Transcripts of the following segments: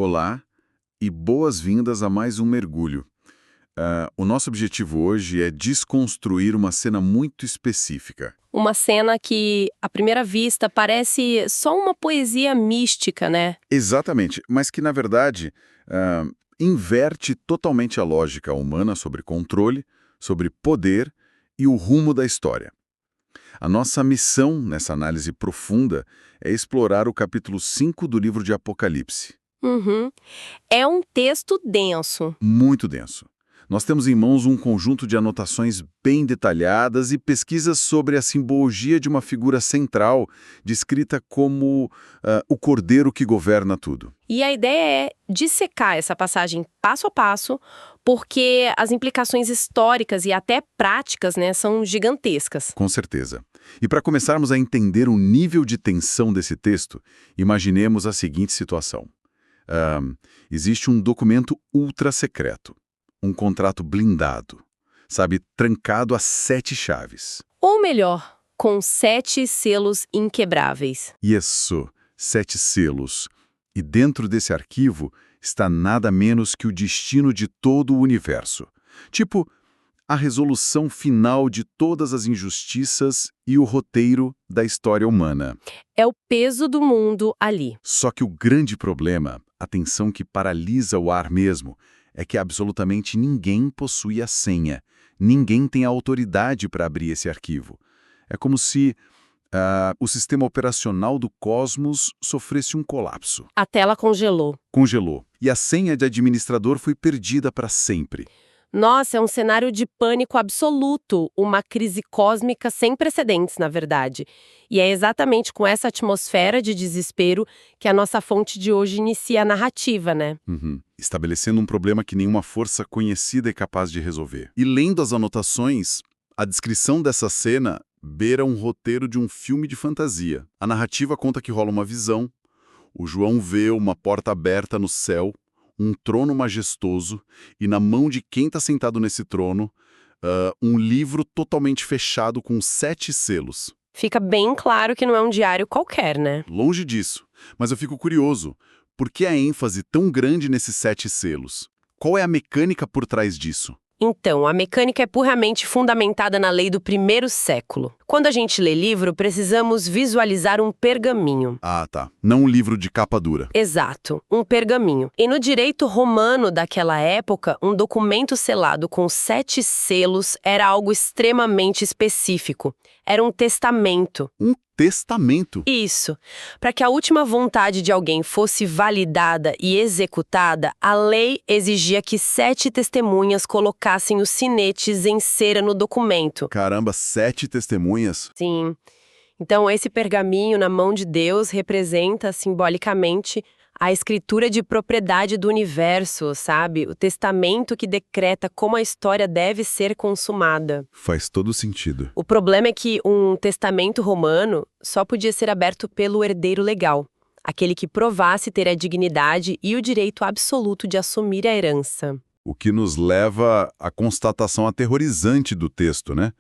Olá e boas-vindas a mais um mergulho. O nosso objetivo hoje é desconstruir uma cena muito específica. Uma cena que, à primeira vista, parece só uma poesia mística, né? Exatamente, mas que, na verdade, inverte totalmente a lógica humana sobre controle, sobre poder e o rumo da história. A nossa missão nessa análise profunda é explorar o capítulo 5 do livro de Apocalipse. Uhum. É um texto denso. Muito denso. Nós temos em mãos um conjunto de anotações bem detalhadas e pesquisas sobre a simbologia de uma figura central, descrita como o cordeiro que governa tudo. E a ideia é dissecar essa passagem passo a passo, porque as implicações históricas e até práticas, né, são gigantescas. Com certeza. E para começarmos a entender o nível de tensão desse texto, imaginemos a seguinte situação. Existe um documento ultra secreto, um contrato blindado, sabe, trancado a 7 chaves. Ou melhor, com 7 selos inquebráveis. Isso, 7 selos. E dentro desse arquivo está nada menos que o destino de todo o universo. Tipo, a resolução final de todas as injustiças e o roteiro da história humana. É o peso do mundo ali. Só que o grande problema, a tensão que paralisa o ar mesmo, é que absolutamente ninguém possui a senha. Ninguém tem a autoridade para abrir esse arquivo. É como se o sistema operacional do cosmos sofresse um colapso. A tela congelou. Congelou. E a senha de administrador foi perdida para sempre. Nossa, é um cenário de pânico absoluto, uma crise cósmica sem precedentes, na verdade. E é exatamente com essa atmosfera de desespero que a nossa fonte de hoje inicia a narrativa, né? Estabelecendo um problema que nenhuma força conhecida é capaz de resolver. E lendo as anotações, a descrição dessa cena beira um roteiro de um filme de fantasia. A narrativa conta que rola uma visão, o João vê uma porta aberta no céu, um trono majestoso, e na mão de quem está sentado nesse trono, um livro totalmente fechado com 7 selos. Fica bem claro que não é um diário qualquer, né? Longe disso, mas eu fico curioso. Por que a ênfase tão grande nesses 7 selos? Qual é a mecânica por trás disso? Então, a mecânica é puramente fundamentada na lei do primeiro século. Quando a gente lê livro, precisamos visualizar um pergaminho. Ah, tá. Não um livro de capa dura. Exato, um pergaminho. E no direito romano daquela época, um documento selado com 7 selos era algo extremamente específico. Era um testamento. Um testamento? Isso. Para que a última vontade de alguém fosse validada e executada, a lei exigia que 7 testemunhas colocassem os sinetes em cera no documento. Caramba, 7 testemunhas? Sim. Então, esse pergaminho na mão de Deus representa, simbolicamente, a escritura de propriedade do universo, sabe? O testamento que decreta como a história deve ser consumada. Faz todo sentido. O problema é que um testamento romano só podia ser aberto pelo herdeiro legal, aquele que provasse ter a dignidade e o direito absoluto de assumir a herança. O que nos leva à constatação aterrorizante do texto, né?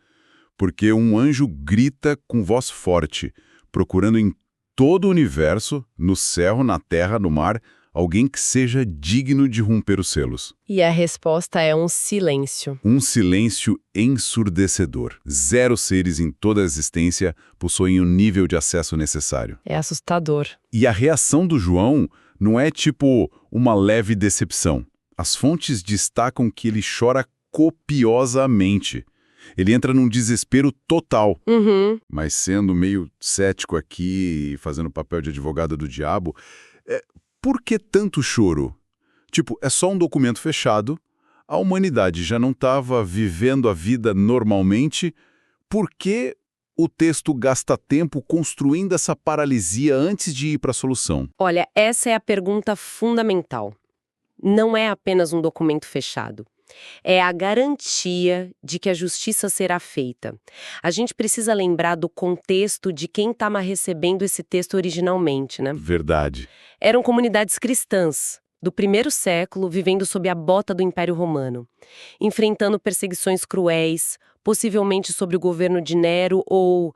Porque um anjo grita com voz forte, procurando em todo o universo, no céu, na terra, no mar, alguém que seja digno de romper os selos. E a resposta é um silêncio. Um silêncio ensurdecedor. 0 seres em toda a existência possuem o nível de acesso necessário. É assustador. E a reação do João não é tipo uma leve decepção. As fontes destacam que ele chora copiosamente. Ele entra num desespero total. Mas sendo meio cético aqui, fazendo papel de advogado do diabo, por que tanto choro? Tipo, é só um documento fechado, a humanidade já não estava vivendo a vida normalmente, por que o texto gasta tempo construindo essa paralisia antes de ir para a solução? Olha, essa é a pergunta fundamental. Não é apenas um documento fechado. É a garantia de que a justiça será feita. A gente precisa lembrar do contexto de quem estava recebendo esse texto originalmente, né? Verdade. Eram comunidades cristãs, do primeiro século, vivendo sob a bota do Império Romano, enfrentando perseguições cruéis, possivelmente sob o governo de Nero ou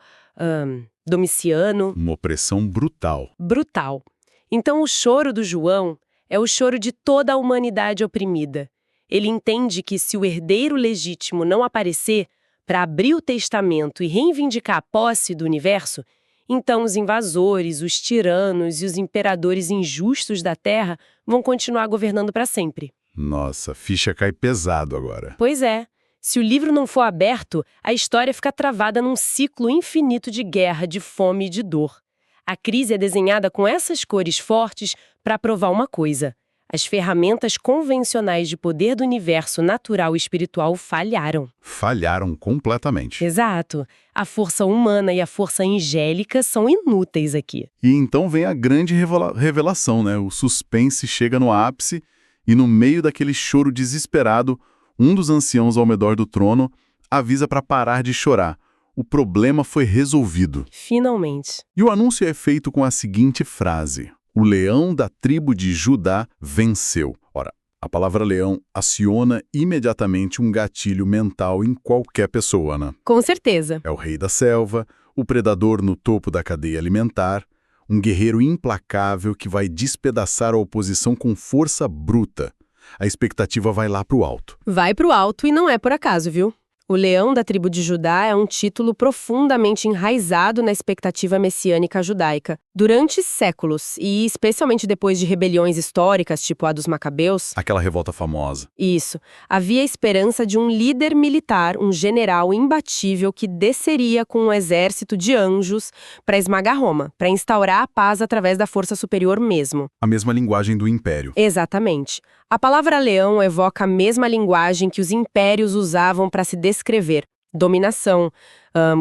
Domiciano. Uma opressão brutal. Brutal. Então o choro do João É o choro de toda a humanidade oprimida. Ele entende que se o herdeiro legítimo não aparecer para abrir o testamento e reivindicar a posse do universo, então os invasores, os tiranos e os imperadores injustos da Terra vão continuar governando para sempre. Nossa, a ficha cai pesado agora. Pois é. Se o livro não for aberto, a história fica travada num ciclo infinito de guerra, de fome e de dor. A crise é desenhada com essas cores fortes para provar uma coisa: as ferramentas convencionais de poder do universo natural e espiritual falharam. Falharam completamente. Exato. A força humana e a força angélica são inúteis aqui. E então vem a grande revelação, né? O suspense chega no ápice e no meio daquele choro desesperado, um dos anciãos ao redor do trono avisa para parar de chorar. O problema foi resolvido. Finalmente. E o anúncio é feito com a seguinte frase: o leão da tribo de Judá venceu. Ora, a palavra leão aciona imediatamente um gatilho mental em qualquer pessoa, né? Com certeza. É o rei da selva, o predador no topo da cadeia alimentar, um guerreiro implacável que vai despedaçar a oposição com força bruta. A expectativa vai lá pro alto. Vai pro alto e não é por acaso, viu? O leão da tribo de Judá é um título profundamente enraizado na expectativa messiânica judaica. Durante séculos, e especialmente depois de rebeliões históricas, tipo a dos Macabeus... Aquela revolta famosa. Isso. Havia esperança de um líder militar, um general imbatível que desceria com um exército de anjos para esmagar Roma, para instaurar a paz através da força superior mesmo. A mesma linguagem do império. Exatamente. A palavra leão evoca a mesma linguagem que os impérios usavam para se descrever: dominação,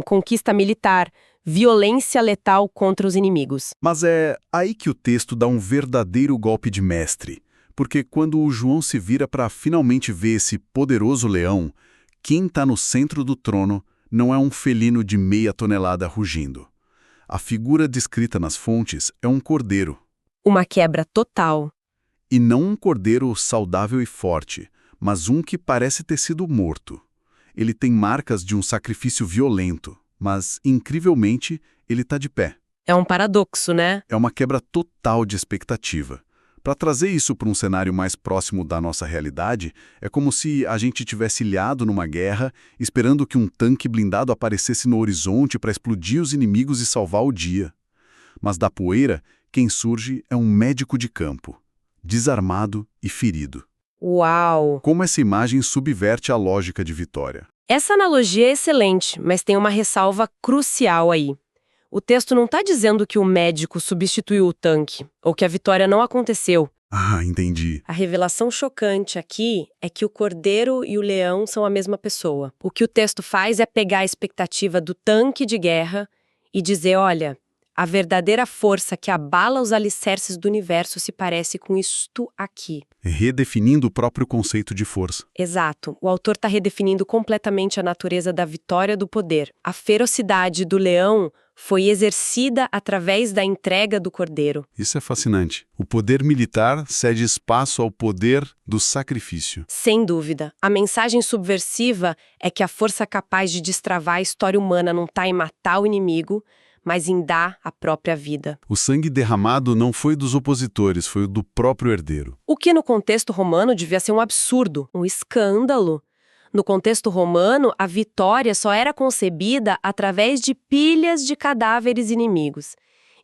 conquista militar, violência letal contra os inimigos. Mas é aí que o texto dá um verdadeiro golpe de mestre, porque quando o João se vira para finalmente ver esse poderoso leão, quem está no centro do trono não é um felino de meia tonelada rugindo. A figura descrita nas fontes é um cordeiro. Uma quebra total. E não um cordeiro saudável e forte, mas um que parece ter sido morto. Ele tem marcas de um sacrifício violento, mas, incrivelmente, ele está de pé. É um paradoxo, né? É uma quebra total de expectativa. Para trazer isso para um cenário mais próximo da nossa realidade, é como se a gente tivesse ilhado numa guerra, esperando que um tanque blindado aparecesse no horizonte para explodir os inimigos e salvar o dia. Mas da poeira, quem surge é um médico de campo, desarmado e ferido. Uau! Como essa imagem subverte a lógica de vitória. Essa analogia é excelente, mas tem uma ressalva crucial aí. O texto não está dizendo que o médico substituiu o tanque, ou que a vitória não aconteceu. Ah, entendi. A revelação chocante aqui é que o cordeiro e o leão são a mesma pessoa. O que o texto faz é pegar a expectativa do tanque de guerra e dizer, olha, a verdadeira força que abala os alicerces do universo se parece com isto aqui. Redefinindo o próprio conceito de força. Exato. O autor está redefinindo completamente a natureza da vitória do poder. A ferocidade do leão foi exercida através da entrega do cordeiro. Isso é fascinante. O poder militar cede espaço ao poder do sacrifício. Sem dúvida. A mensagem subversiva é que a força capaz de destravar a história humana não está em matar o inimigo, mas em dar a própria vida. O sangue derramado não foi dos opositores, foi o do próprio herdeiro. O que no contexto romano devia ser um absurdo, um escândalo. No contexto romano, a vitória só era concebida através de pilhas de cadáveres inimigos.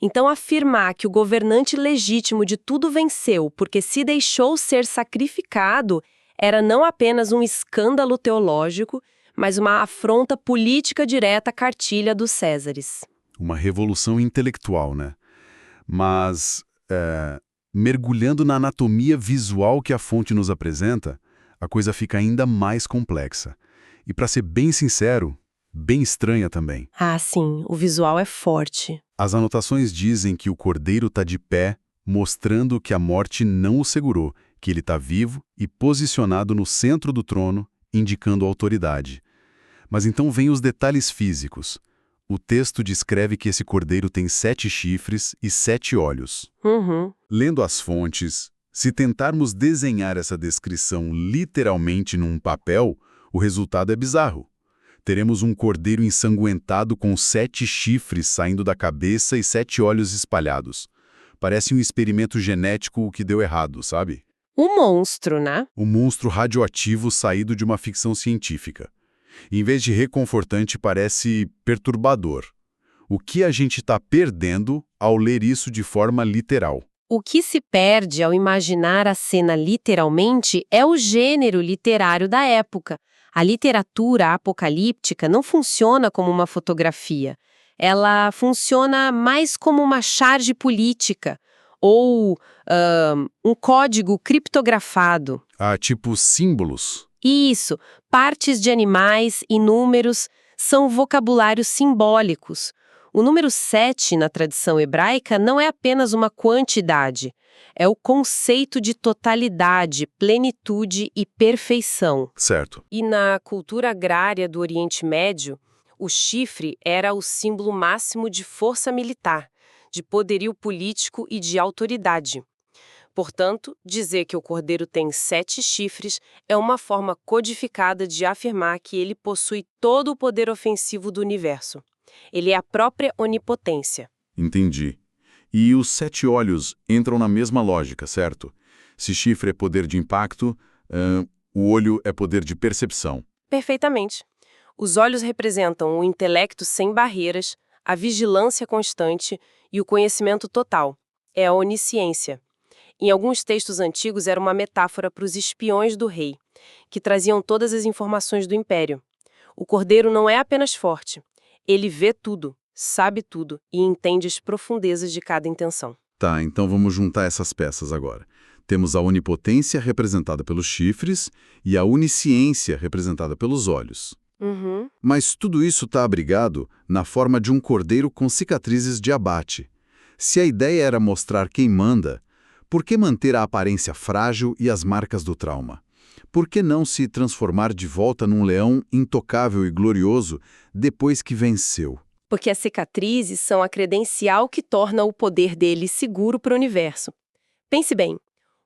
Então, afirmar que o governante legítimo de tudo venceu porque se deixou ser sacrificado era não apenas um escândalo teológico, mas uma afronta política direta à cartilha dos Césares. Uma revolução intelectual, né? Mas, mergulhando na anatomia visual que a fonte nos apresenta, a coisa fica ainda mais complexa. E, para ser bem sincero, bem estranha também. Ah, sim, o visual é forte. As anotações dizem que o cordeiro está de pé, mostrando que a morte não o segurou, que ele está vivo e posicionado no centro do trono, indicando autoridade. Mas então vêm os detalhes físicos. O texto descreve que esse cordeiro tem 7 chifres e 7 olhos. Lendo as fontes, se tentarmos desenhar essa descrição literalmente num papel, o resultado é bizarro. Teremos um cordeiro ensanguentado com 7 chifres saindo da cabeça e 7 olhos espalhados. Parece um experimento genético que deu errado, sabe? Um monstro, né? Um monstro radioativo saído de uma ficção científica. Em vez de reconfortante, parece perturbador. O que a gente está perdendo ao ler isso de forma literal? O que se perde ao imaginar a cena literalmente é o gênero literário da época. A literatura apocalíptica não funciona como uma fotografia. Ela funciona mais como uma charge política ou um código criptografado. Ah, tipo símbolos. Isso, partes de animais e números são vocabulários simbólicos. O número 7 na tradição hebraica não é apenas uma quantidade, é o conceito de totalidade, plenitude e perfeição. Certo. E na cultura agrária do Oriente Médio, o chifre era o símbolo máximo de força militar, de poderio político e de autoridade. Portanto, dizer que o cordeiro tem 7 chifres é uma forma codificada de afirmar que ele possui todo o poder ofensivo do universo. Ele é a própria onipotência. Entendi. E os 7 olhos entram na mesma lógica, certo? Se chifre é poder de impacto, o olho é poder de percepção. Perfeitamente. Os olhos representam o intelecto sem barreiras, a vigilância constante e o conhecimento total. É a onisciência. Em alguns textos antigos era uma metáfora para os espiões do rei, que traziam todas as informações do império. O cordeiro não é apenas forte. Ele vê tudo, sabe tudo e entende as profundezas de cada intenção. Tá, então vamos juntar essas peças agora. Temos a onipotência representada pelos chifres e a onisciência representada pelos olhos. Uhum. Mas tudo isso está abrigado na forma de um cordeiro com cicatrizes de abate. Se a ideia era mostrar quem manda, por que manter a aparência frágil e as marcas do trauma? Por que não se transformar de volta num leão intocável e glorioso depois que venceu? Porque as cicatrizes são a credencial que torna o poder dele seguro para o universo. Pense bem,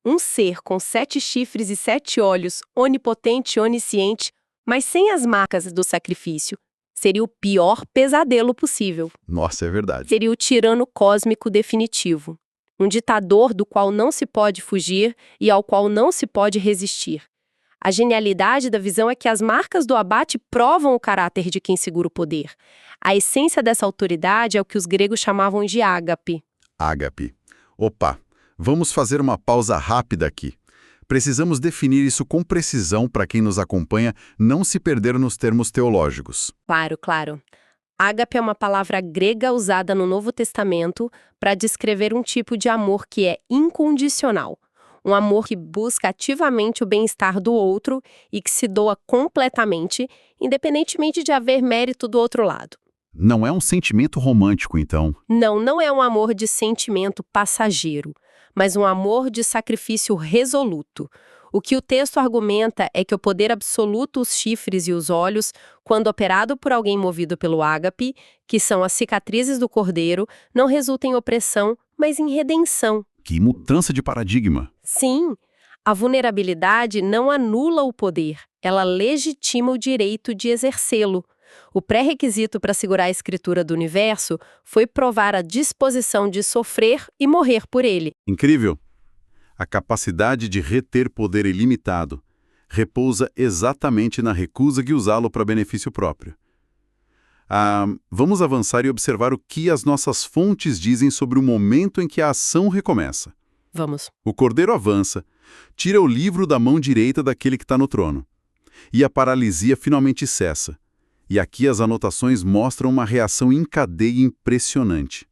um ser com 7 chifres e 7 olhos, onipotente e onisciente, mas sem as marcas do sacrifício, seria o pior pesadelo possível. Nossa, é verdade. Seria o tirano cósmico definitivo. Um ditador do qual não se pode fugir e ao qual não se pode resistir. A genialidade da visão é que as marcas do abate provam o caráter de quem segura o poder. A essência dessa autoridade é o que os gregos chamavam de ágape. Ágape. Opa, vamos fazer uma pausa rápida aqui. Precisamos definir isso com precisão para quem nos acompanha não se perder nos termos teológicos. Claro, claro. Ágape é uma palavra grega usada no Novo Testamento para descrever um tipo de amor que é incondicional. Um amor que busca ativamente o bem-estar do outro e que se doa completamente, independentemente de haver mérito do outro lado. Não é um sentimento romântico, então. Não, não é um amor de sentimento passageiro, mas um amor de sacrifício resoluto. O que o texto argumenta é que o poder absoluto, os chifres e os olhos, quando operado por alguém movido pelo ágape, que são as cicatrizes do cordeiro, não resulta em opressão, mas em redenção. Que mudança de paradigma. Sim, a vulnerabilidade não anula o poder, ela legitima o direito de exercê-lo. O pré-requisito para segurar a escritura do universo foi provar a disposição de sofrer e morrer por ele. Incrível! A capacidade de reter poder ilimitado repousa exatamente na recusa de usá-lo para benefício próprio. Vamos avançar e observar o que as nossas fontes dizem sobre o momento em que a ação recomeça. Vamos. O cordeiro avança, tira o livro da mão direita daquele que está no trono. E a paralisia finalmente cessa. E aqui as anotações mostram uma reação em cadeia impressionante.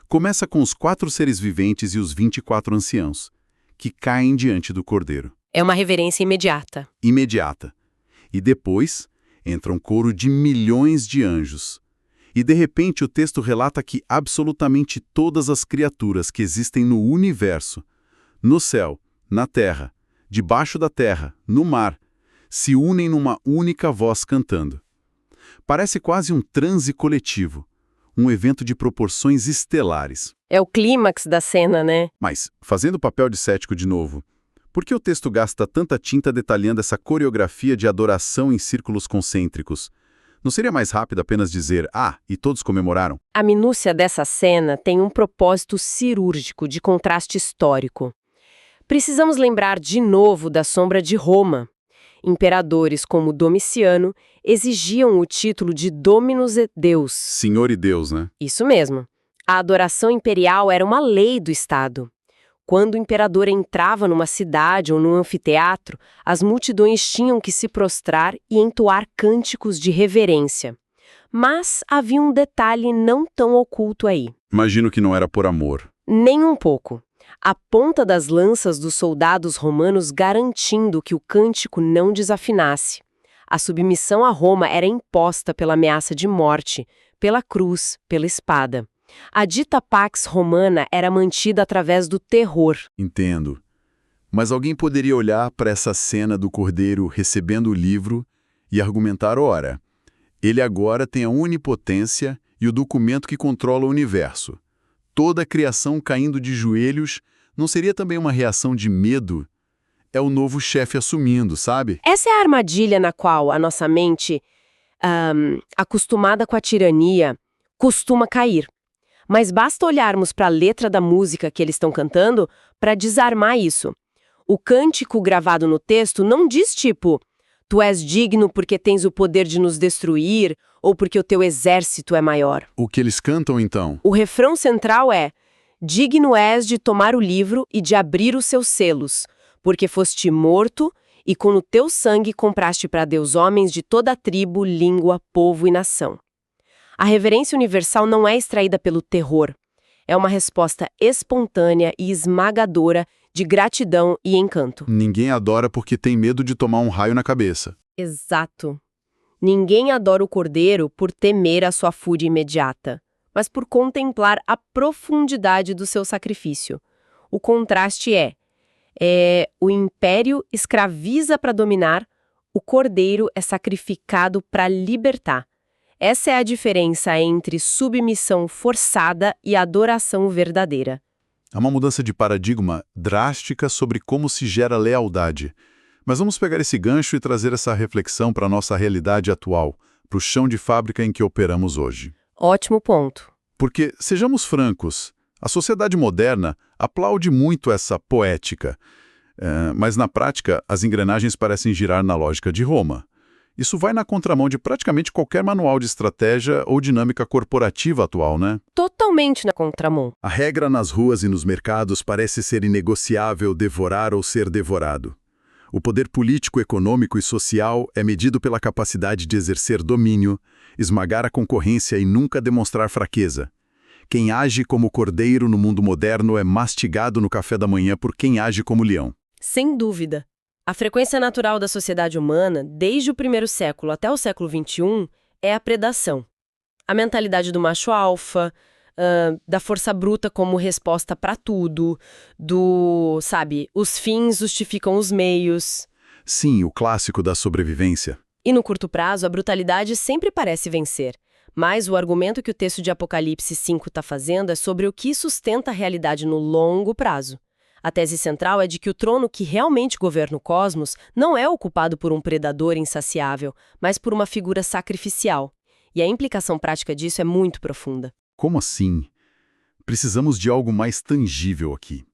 Começa com os 4 seres viventes e os 24 anciãos, que caem diante do cordeiro. É uma reverência imediata. Imediata. E depois entra um coro de milhões de anjos. E de repente o texto relata que absolutamente todas as criaturas que existem no universo, no céu, na terra, debaixo da terra, no mar, se unem numa única voz cantando. Parece quase um transe coletivo, um evento de proporções estelares. É o clímax da cena, né? Mas, fazendo o papel de cético de novo, por que o texto gasta tanta tinta detalhando essa coreografia de adoração em círculos concêntricos? Não seria mais rápido apenas dizer, ah, e todos comemoraram? A minúcia dessa cena tem um propósito cirúrgico de contraste histórico. Precisamos lembrar de novo da sombra de Roma. Imperadores como Domiciano exigiam o título de Dominus et Deus. Senhor e Deus, né? Isso mesmo. A adoração imperial era uma lei do Estado. Quando o imperador entrava numa cidade ou num anfiteatro, as multidões tinham que se prostrar e entoar cânticos de reverência. Mas havia um detalhe não tão oculto aí. Imagino que não era por amor. Nem um pouco. A ponta das lanças dos soldados romanos garantindo que o cântico não desafinasse. A submissão a Roma era imposta pela ameaça de morte, pela cruz, pela espada. A dita Pax Romana era mantida através do terror. Entendo. Mas alguém poderia olhar para essa cena do cordeiro recebendo o livro e argumentar, ora, ele agora tem a onipotência e o documento que controla o universo. Toda a criação caindo de joelhos não seria também uma reação de medo? É o novo chefe assumindo, sabe? Essa é a armadilha na qual a nossa mente, acostumada com a tirania, costuma cair. Mas basta olharmos para a letra da música que eles estão cantando para desarmar isso. O cântico gravado no texto não diz tipo, tu és digno porque tens o poder de nos destruir ou porque o teu exército é maior. O que eles cantam, então? O refrão central é, digno és de tomar o livro e de abrir os seus selos, porque foste morto e com o teu sangue compraste para Deus homens de toda a tribo, língua, povo e nação. A reverência universal não é extraída pelo terror. É uma resposta espontânea e esmagadora de gratidão e encanto. Ninguém adora porque tem medo de tomar um raio na cabeça. Exato. Ninguém adora o cordeiro por temer a sua fúria imediata, mas por contemplar a profundidade do seu sacrifício. O contraste o império escraviza para dominar, o cordeiro é sacrificado para libertar. Essa é a diferença entre submissão forçada e adoração verdadeira. Há uma mudança de paradigma drástica sobre como se gera lealdade. Mas vamos pegar esse gancho e trazer essa reflexão para a nossa realidade atual, para o chão de fábrica em que operamos hoje. Ótimo ponto. Porque, sejamos francos, a sociedade moderna aplaude muito essa poética, mas na prática as engrenagens parecem girar na lógica de Roma. Isso vai na contramão de praticamente qualquer manual de estratégia ou dinâmica corporativa atual, né? Totalmente na contramão. A regra nas ruas e nos mercados parece ser inegociável devorar ou ser devorado. O poder político, econômico e social é medido pela capacidade de exercer domínio, esmagar a concorrência e nunca demonstrar fraqueza. Quem age como cordeiro no mundo moderno é mastigado no café da manhã por quem age como leão. Sem dúvida. A frequência natural da sociedade humana, desde o primeiro século até o século XXI, é a predação. A mentalidade do macho alfa, da força bruta como resposta para tudo, os fins justificam os meios. Sim, o clássico da sobrevivência. E no curto prazo, a brutalidade sempre parece vencer. Mas o argumento que o texto de Apocalipse 5 está fazendo é sobre o que sustenta a realidade no longo prazo. A tese central é de que o trono que realmente governa o cosmos não é ocupado por um predador insaciável, mas por uma figura sacrificial. E a implicação prática disso é muito profunda. Como assim? Precisamos de algo mais tangível aqui.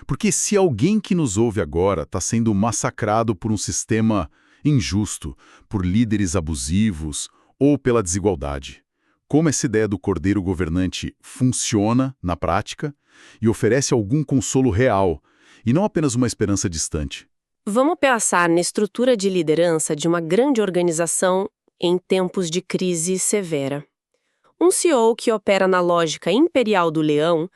Porque se alguém que nos ouve agora está sendo massacrado por um sistema injusto, por líderes abusivos ou pela desigualdade, como essa ideia do cordeiro governante funciona na prática e oferece algum consolo real, e não apenas uma esperança distante? Vamos pensar na estrutura de liderança de uma grande organização em tempos de crise severa. Um CEO que opera na lógica imperial do leão,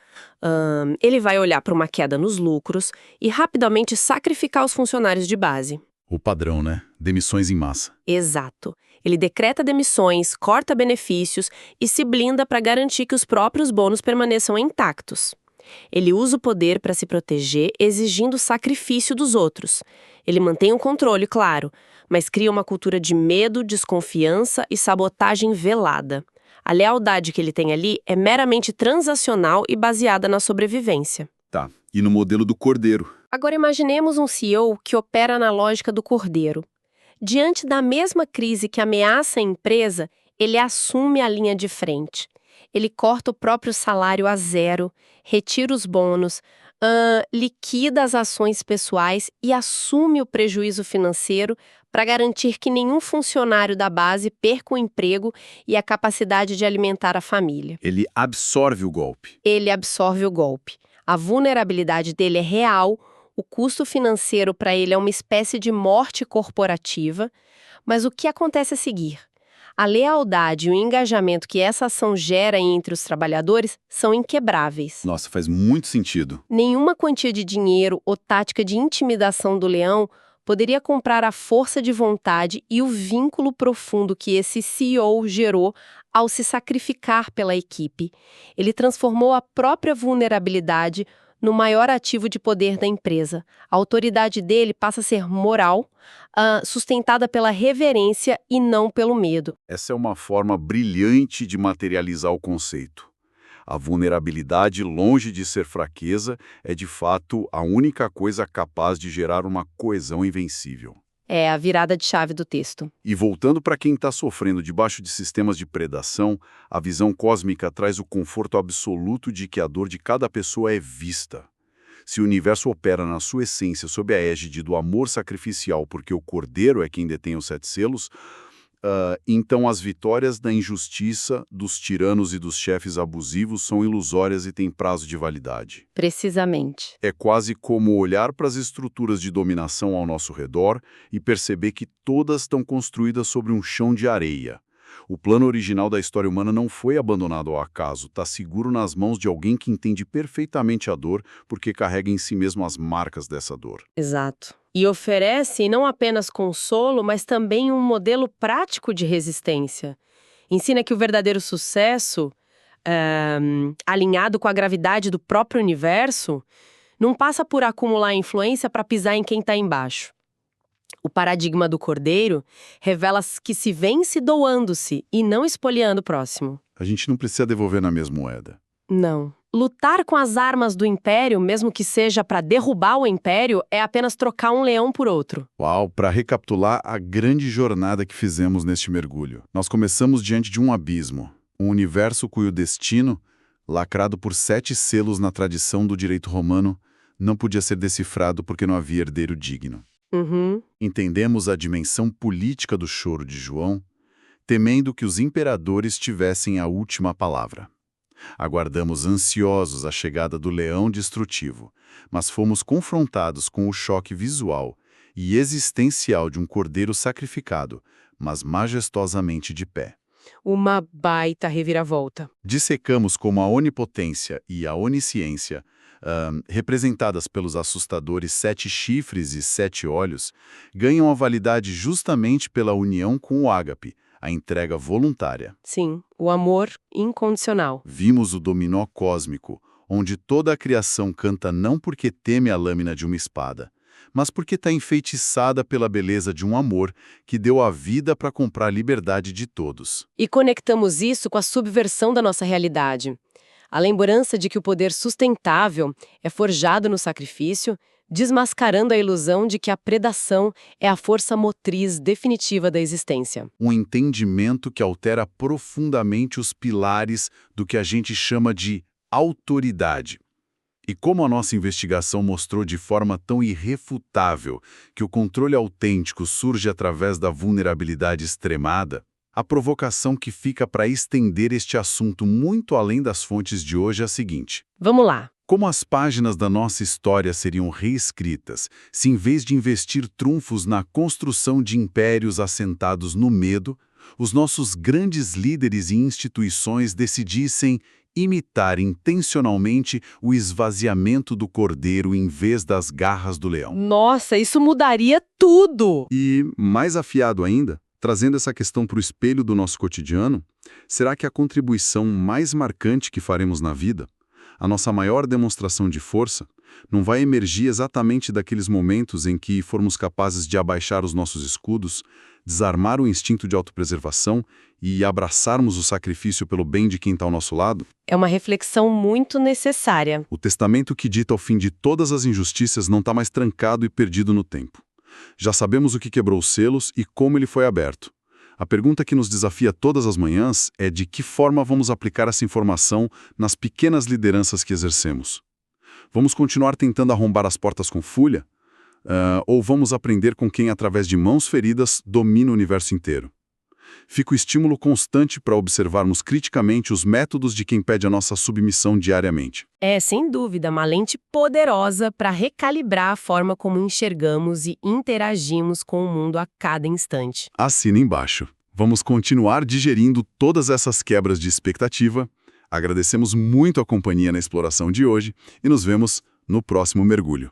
ele vai olhar para uma queda nos lucros e rapidamente sacrificar os funcionários de base. O padrão, né? Demissões em massa. Exato. Ele decreta demissões, corta benefícios e se blinda para garantir que os próprios bônus permaneçam intactos. Ele usa o poder para se proteger, exigindo o sacrifício dos outros. Ele mantém o controle, claro, mas cria uma cultura de medo, desconfiança e sabotagem velada. A lealdade que ele tem ali é meramente transacional e baseada na sobrevivência. Tá, e no modelo do cordeiro? Agora imaginemos um CEO que opera na lógica do cordeiro. Diante da mesma crise que ameaça a empresa, ele assume a linha de frente. Ele corta o próprio salário a zero, retira os bônus, liquida as ações pessoais e assume o prejuízo financeiro para garantir que nenhum funcionário da base perca o emprego e a capacidade de alimentar a família. Ele absorve o golpe. Ele absorve o golpe. A vulnerabilidade dele é real, o custo financeiro para ele é uma espécie de morte corporativa, mas o que acontece a seguir? A lealdade e o engajamento que essa ação gera entre os trabalhadores são inquebráveis. Nossa, faz muito sentido. Nenhuma quantia de dinheiro ou tática de intimidação do leão poderia comprar a força de vontade e o vínculo profundo que esse CEO gerou ao se sacrificar pela equipe. Ele transformou a própria vulnerabilidade no maior ativo de poder da empresa. A autoridade dele passa a ser moral, sustentada pela reverência e não pelo medo. Essa é uma forma brilhante de materializar o conceito. A vulnerabilidade, longe de ser fraqueza, é de fato a única coisa capaz de gerar uma coesão invencível. É a virada de chave do texto. E voltando para quem está sofrendo debaixo de sistemas de predação, a visão cósmica traz o conforto absoluto de que a dor de cada pessoa é vista. Se o universo opera na sua essência sob a égide do amor sacrificial porque o cordeiro é quem detém os 7 selos, então as vitórias da injustiça, dos tiranos e dos chefes abusivos são ilusórias e têm prazo de validade. Precisamente. É quase como olhar para as estruturas de dominação ao nosso redor e perceber que todas estão construídas sobre um chão de areia. O plano original da história humana não foi abandonado ao acaso, está seguro nas mãos de alguém que entende perfeitamente a dor porque carrega em si mesmo as marcas dessa dor. Exato. E oferece não apenas consolo, mas também um modelo prático de resistência. Ensina que o verdadeiro sucesso, alinhado com a gravidade do próprio universo, não passa por acumular influência para pisar em quem está embaixo. O paradigma do cordeiro revela que se vence doando-se e não espoliando o próximo. A gente não precisa devolver na mesma moeda. Não. Lutar com as armas do império, mesmo que seja para derrubar o império, é apenas trocar um leão por outro. Uau, para recapitular a grande jornada que fizemos neste mergulho. Nós começamos diante de um abismo, um universo cujo destino, lacrado por 7 selos na tradição do direito romano, não podia ser decifrado porque não havia herdeiro digno. Entendemos a dimensão política do choro de João, temendo que os imperadores tivessem a última palavra. Aguardamos ansiosos a chegada do leão destrutivo, mas fomos confrontados com o choque visual e existencial de um cordeiro sacrificado, mas majestosamente de pé. Uma baita reviravolta. Dissecamos como a onipotência e a onisciência, representadas pelos assustadores 7 chifres e 7 olhos, ganham a validade justamente pela união com o ágape, a entrega voluntária. Sim, o amor incondicional. Vimos o dominó cósmico, onde toda a criação canta não porque teme a lâmina de uma espada, mas porque está enfeitiçada pela beleza de um amor que deu a vida para comprar a liberdade de todos. E conectamos isso com a subversão da nossa realidade. A lembrança de que o poder sustentável é forjado no sacrifício, desmascarando a ilusão de que a predação é a força motriz definitiva da existência. Um entendimento que altera profundamente os pilares do que a gente chama de autoridade. E como a nossa investigação mostrou de forma tão irrefutável que o controle autêntico surge através da vulnerabilidade extremada, a provocação que fica para estender este assunto muito além das fontes de hoje é a seguinte. Vamos lá. Como as páginas da nossa história seriam reescritas se, em vez de investir trunfos na construção de impérios assentados no medo, os nossos grandes líderes e instituições decidissem imitar intencionalmente o esvaziamento do cordeiro em vez das garras do leão? Nossa, isso mudaria tudo! E, mais afiado ainda, trazendo essa questão para o espelho do nosso cotidiano, será que a contribuição mais marcante que faremos na vida, a nossa maior demonstração de força, não vai emergir exatamente daqueles momentos em que formos capazes de abaixar os nossos escudos, desarmar o instinto de autopreservação e abraçarmos o sacrifício pelo bem de quem está ao nosso lado? É uma reflexão muito necessária. O testamento que dita o fim de todas as injustiças não está mais trancado e perdido no tempo. Já sabemos o que quebrou os selos e como ele foi aberto. A pergunta que nos desafia todas as manhãs é de que forma vamos aplicar essa informação nas pequenas lideranças que exercemos. Vamos continuar tentando arrombar as portas com folha? Ou vamos aprender com quem, através de mãos feridas, domina o universo inteiro? Fica o estímulo constante para observarmos criticamente os métodos de quem pede a nossa submissão diariamente. É, sem dúvida, uma lente poderosa para recalibrar a forma como enxergamos e interagimos com o mundo a cada instante. Assina embaixo. Vamos continuar digerindo todas essas quebras de expectativa. Agradecemos muito a companhia na exploração de hoje e nos vemos no próximo mergulho.